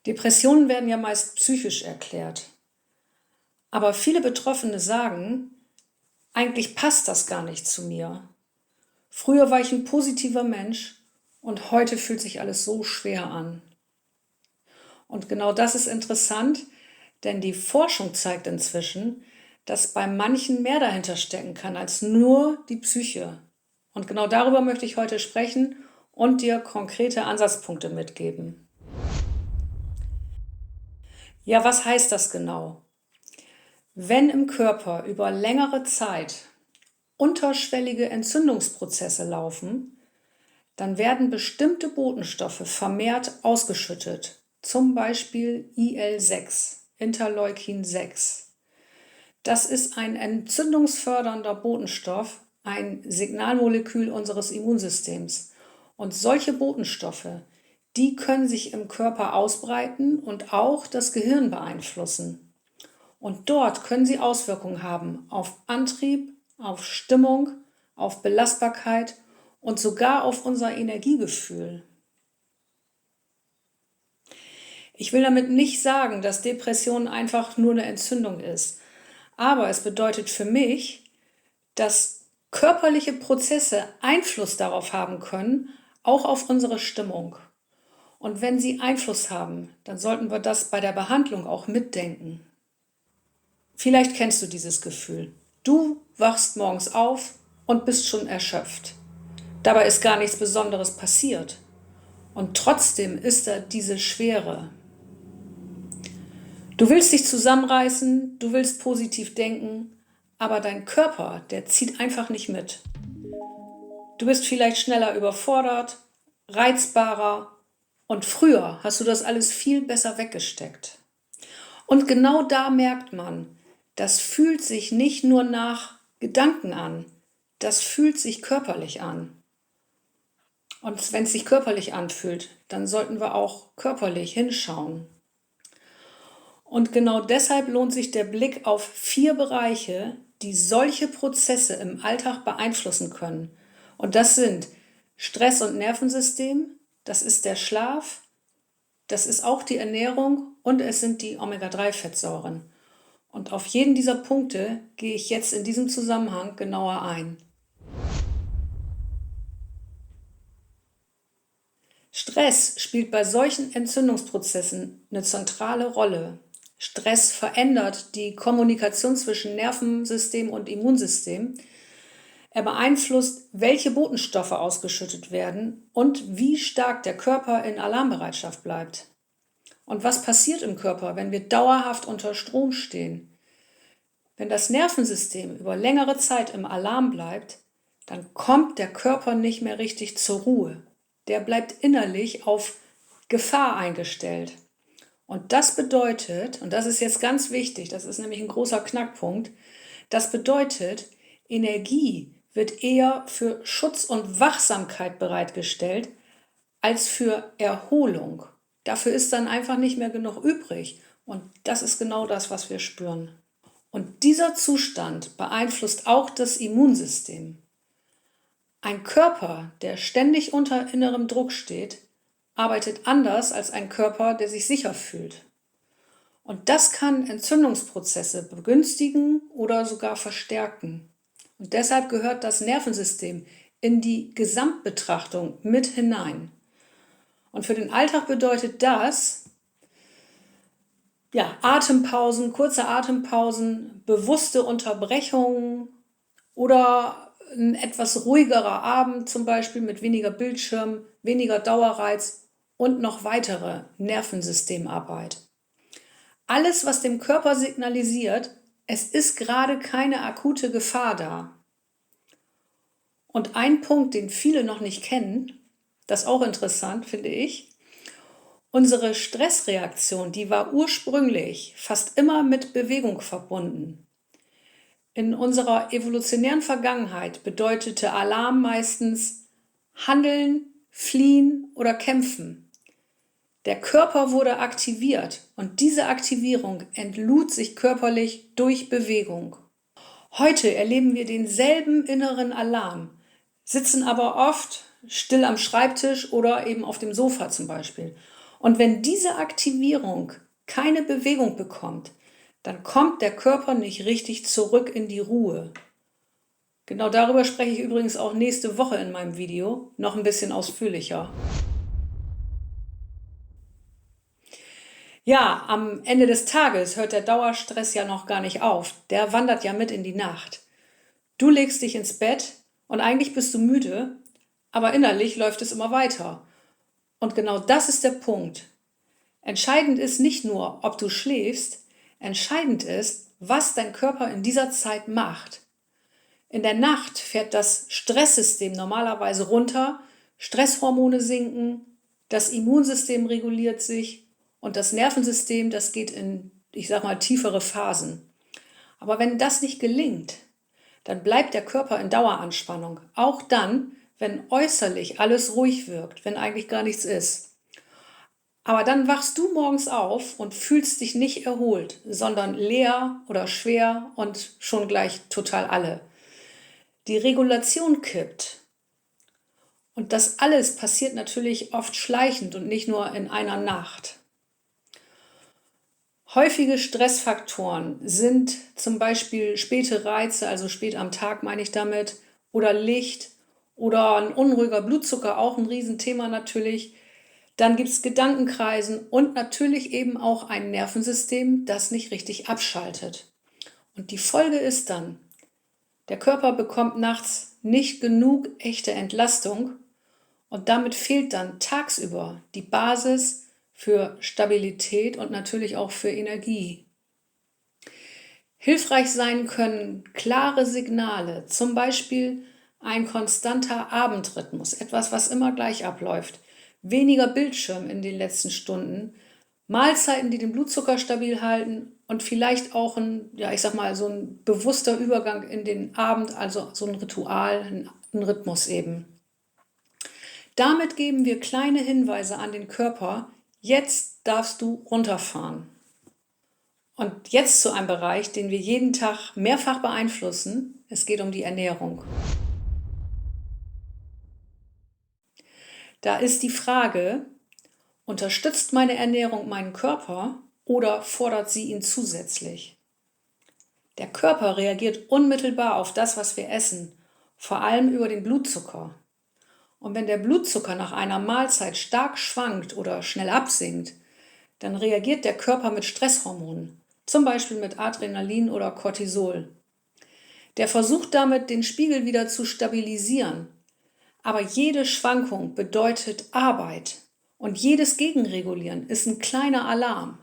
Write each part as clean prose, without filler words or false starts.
Depressionen werden ja meist psychisch erklärt. Aber viele Betroffene sagen, eigentlich passt das gar nicht zu mir. Früher war ich ein positiver Mensch und heute fühlt sich alles so schwer an. Und genau das ist interessant, denn die Forschung zeigt inzwischen, dass bei manchen mehr dahinter stecken kann als nur die Psyche. Und genau darüber möchte ich heute sprechen und dir konkrete Ansatzpunkte mitgeben. Ja, was heißt das genau? Wenn im Körper über längere Zeit unterschwellige Entzündungsprozesse laufen, dann werden bestimmte Botenstoffe vermehrt ausgeschüttet, zum Beispiel IL-6, Interleukin 6. Das ist ein entzündungsfördernder Botenstoff, ein Signalmolekül unseres Immunsystems. Und solche Botenstoffe, die können sich im Körper ausbreiten und auch das Gehirn beeinflussen. Und dort können sie Auswirkungen haben auf Antrieb, auf Stimmung, auf Belastbarkeit und sogar auf unser Energiegefühl. Ich will damit nicht sagen, dass Depression einfach nur eine Entzündung ist, aber es bedeutet für mich, dass körperliche Prozesse Einfluss darauf haben können, auch auf unsere Stimmung. Und wenn sie Einfluss haben, dann sollten wir das bei der Behandlung auch mitdenken. Vielleicht kennst du dieses Gefühl. Du wachst morgens auf und bist schon erschöpft. Dabei ist gar nichts Besonderes passiert. Und trotzdem ist da diese Schwere. Du willst dich zusammenreißen, du willst positiv denken, aber dein Körper, der zieht einfach nicht mit. Du bist vielleicht schneller überfordert, reizbarer und früher hast du das alles viel besser weggesteckt. Und genau da merkt man, das fühlt sich nicht nur nach Gedanken an, das fühlt sich körperlich an. Und wenn es sich körperlich anfühlt, dann sollten wir auch körperlich hinschauen. Und genau deshalb lohnt sich der Blick auf 4 Bereiche, die solche Prozesse im Alltag beeinflussen können. Und das sind Stress- und Nervensystem, das ist der Schlaf, das ist auch die Ernährung und es sind die Omega-3-Fettsäuren. Und auf jeden dieser Punkte gehe ich jetzt in diesem Zusammenhang genauer ein. Stress spielt bei solchen Entzündungsprozessen eine zentrale Rolle. Stress verändert die Kommunikation zwischen Nervensystem und Immunsystem. Er beeinflusst, welche Botenstoffe ausgeschüttet werden und wie stark der Körper in Alarmbereitschaft bleibt. Und was passiert im Körper, wenn wir dauerhaft unter Strom stehen? Wenn das Nervensystem über längere Zeit im Alarm bleibt, dann kommt der Körper nicht mehr richtig zur Ruhe. Der bleibt innerlich auf Gefahr eingestellt. Und das bedeutet, und das ist jetzt ganz wichtig, das ist nämlich ein großer Knackpunkt, das bedeutet, Energie wird eher für Schutz und Wachsamkeit bereitgestellt als für Erholung. Dafür ist dann einfach nicht mehr genug übrig. Und das ist genau das, was wir spüren. Und dieser Zustand beeinflusst auch das Immunsystem. Ein Körper, der ständig unter innerem Druck steht, arbeitet anders als ein Körper, der sich sicher fühlt. Und das kann Entzündungsprozesse begünstigen oder sogar verstärken. Und deshalb gehört das Nervensystem in die Gesamtbetrachtung mit hinein. Und für den Alltag bedeutet das, ja, Atempausen, kurze Atempausen, bewusste Unterbrechungen oder ein etwas ruhigerer Abend zum Beispiel mit weniger Bildschirm, weniger Dauerreiz und noch weitere Nervensystemarbeit. Alles, was dem Körper signalisiert, es ist gerade keine akute Gefahr da. Und ein Punkt, den viele noch nicht kennen, das ist auch interessant, finde ich, unsere Stressreaktion, die war ursprünglich fast immer mit Bewegung verbunden. In unserer evolutionären Vergangenheit bedeutete Alarm meistens handeln, fliehen oder kämpfen. Der Körper wurde aktiviert und diese Aktivierung entlud sich körperlich durch Bewegung. Heute erleben wir denselben inneren Alarm, sitzen aber oft still am Schreibtisch oder eben auf dem Sofa zum Beispiel. Und wenn diese Aktivierung keine Bewegung bekommt, dann kommt der Körper nicht richtig zurück in die Ruhe. Genau darüber spreche ich übrigens auch nächste Woche in meinem Video, noch ein bisschen ausführlicher. Ja, am Ende des Tages hört der Dauerstress ja noch gar nicht auf. Der wandert ja mit in die Nacht. Du legst dich ins Bett und eigentlich bist du müde, aber innerlich läuft es immer weiter. Und genau das ist der Punkt. Entscheidend ist nicht nur, ob du schläfst, entscheidend ist, was dein Körper in dieser Zeit macht. In der Nacht fährt das Stresssystem normalerweise runter, Stresshormone sinken, das Immunsystem reguliert sich und das Nervensystem, das geht in, ich sag mal, tiefere Phasen. Aber wenn das nicht gelingt, dann bleibt der Körper in Daueranspannung, auch dann, wenn äußerlich alles ruhig wirkt, wenn eigentlich gar nichts ist. Aber dann wachst du morgens auf und fühlst dich nicht erholt, sondern leer oder schwer und schon gleich total alle. Die Regulation kippt. Und das alles passiert natürlich oft schleichend und nicht nur in einer Nacht. Häufige Stressfaktoren sind zum Beispiel späte Reize, also spät am Tag meine ich damit, oder Licht oder ein unruhiger Blutzucker, auch ein Riesenthema natürlich. Dann gibt es Gedankenkreisen und natürlich eben auch ein Nervensystem, das nicht richtig abschaltet. Und die Folge ist dann, der Körper bekommt nachts nicht genug echte Entlastung und damit fehlt dann tagsüber die Basis für Stabilität und natürlich auch für Energie. Hilfreich sein können klare Signale, zum Beispiel ein konstanter Abendrhythmus, etwas, was immer gleich abläuft, weniger Bildschirm in den letzten Stunden, Mahlzeiten, die den Blutzucker stabil halten und vielleicht auch ein, ja, ich sag mal, so ein bewusster Übergang in den Abend, also so ein Ritual, ein Rhythmus eben. Damit geben wir kleine Hinweise an den Körper, jetzt darfst du runterfahren. Und jetzt zu einem Bereich, den wir jeden Tag mehrfach beeinflussen. Es geht um die Ernährung. Da ist die Frage, unterstützt meine Ernährung meinen Körper oder fordert sie ihn zusätzlich? Der Körper reagiert unmittelbar auf das, was wir essen, vor allem über den Blutzucker. Und wenn der Blutzucker nach einer Mahlzeit stark schwankt oder schnell absinkt, dann reagiert der Körper mit Stresshormonen, zum Beispiel mit Adrenalin oder Cortisol. Der versucht damit, den Spiegel wieder zu stabilisieren. Aber jede Schwankung bedeutet Arbeit und jedes Gegenregulieren ist ein kleiner Alarm.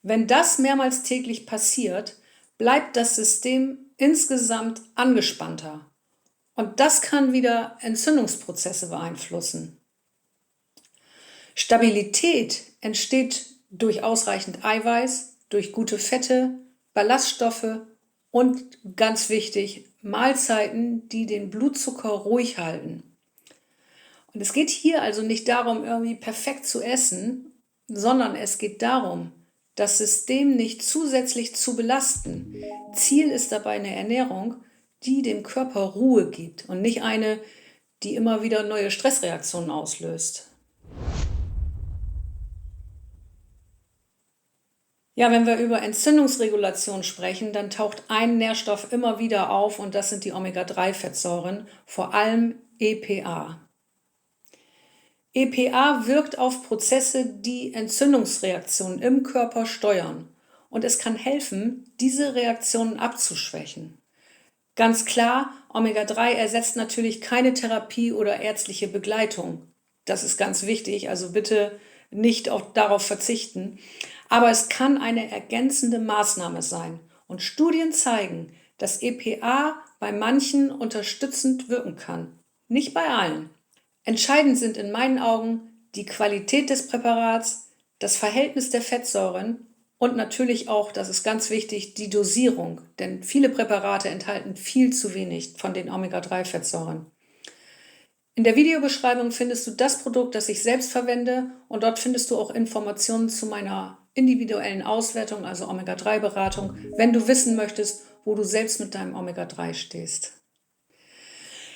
Wenn das mehrmals täglich passiert, bleibt das System insgesamt angespannter. Und das kann wieder Entzündungsprozesse beeinflussen. Stabilität entsteht durch ausreichend Eiweiß, durch gute Fette, Ballaststoffe und ganz wichtig, Mahlzeiten, die den Blutzucker ruhig halten. Und es geht hier also nicht darum, irgendwie perfekt zu essen, sondern es geht darum, das System nicht zusätzlich zu belasten. Ziel ist dabei eine Ernährung, die dem Körper Ruhe gibt und nicht eine, die immer wieder neue Stressreaktionen auslöst. Ja, wenn wir über Entzündungsregulation sprechen, dann taucht ein Nährstoff immer wieder auf und das sind die Omega-3-Fettsäuren, vor allem EPA. EPA wirkt auf Prozesse, die Entzündungsreaktionen im Körper steuern und es kann helfen, diese Reaktionen abzuschwächen. Ganz klar, Omega-3 ersetzt natürlich keine Therapie oder ärztliche Begleitung. Das ist ganz wichtig, also bitte nicht auch darauf verzichten. Aber es kann eine ergänzende Maßnahme sein. Und Studien zeigen, dass EPA bei manchen unterstützend wirken kann. Nicht bei allen. Entscheidend sind in meinen Augen die Qualität des Präparats, das Verhältnis der Fettsäuren und natürlich auch, das ist ganz wichtig, die Dosierung, denn viele Präparate enthalten viel zu wenig von den Omega-3-Fettsäuren. In der Videobeschreibung findest du das Produkt, das ich selbst verwende und dort findest du auch Informationen zu meiner individuellen Auswertung, also Omega-3-Beratung, wenn du wissen möchtest, wo du selbst mit deinem Omega-3 stehst.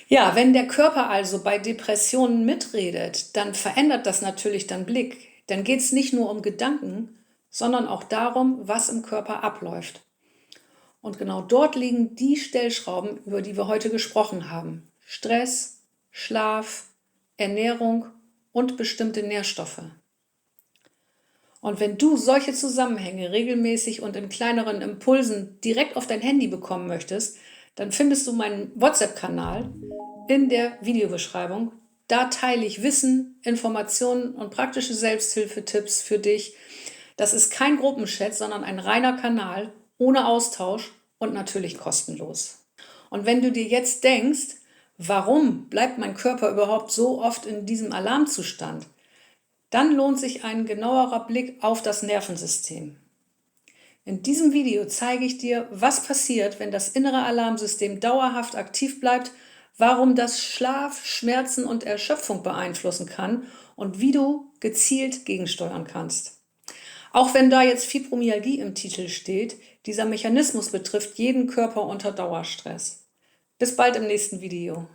Ja, wenn der Körper also bei Depressionen mitredet, dann verändert das natürlich deinen Blick. dann geht es nicht nur um Gedanken, sondern auch darum, was im Körper abläuft. Und genau dort liegen die Stellschrauben, über die wir heute gesprochen haben. Stress, Schlaf, Ernährung und bestimmte Nährstoffe. Und wenn du solche Zusammenhänge regelmäßig und in kleineren Impulsen direkt auf dein Handy bekommen möchtest, dann findest du meinen WhatsApp-Kanal in der Videobeschreibung. Da teile ich Wissen, Informationen und praktische Selbsthilfetipps für dich. Das ist kein Gruppenchat, sondern ein reiner Kanal, ohne Austausch und natürlich kostenlos. Und wenn du dir jetzt denkst, warum bleibt mein Körper überhaupt so oft in diesem Alarmzustand, dann lohnt sich ein genauerer Blick auf das Nervensystem. In diesem Video zeige ich dir, was passiert, wenn das innere Alarmsystem dauerhaft aktiv bleibt, warum das Schlaf, Schmerzen und Erschöpfung beeinflussen kann und wie du gezielt gegensteuern kannst. Auch wenn da jetzt Fibromyalgie im Titel steht, dieser Mechanismus betrifft jeden Körper unter Dauerstress. Bis bald im nächsten Video.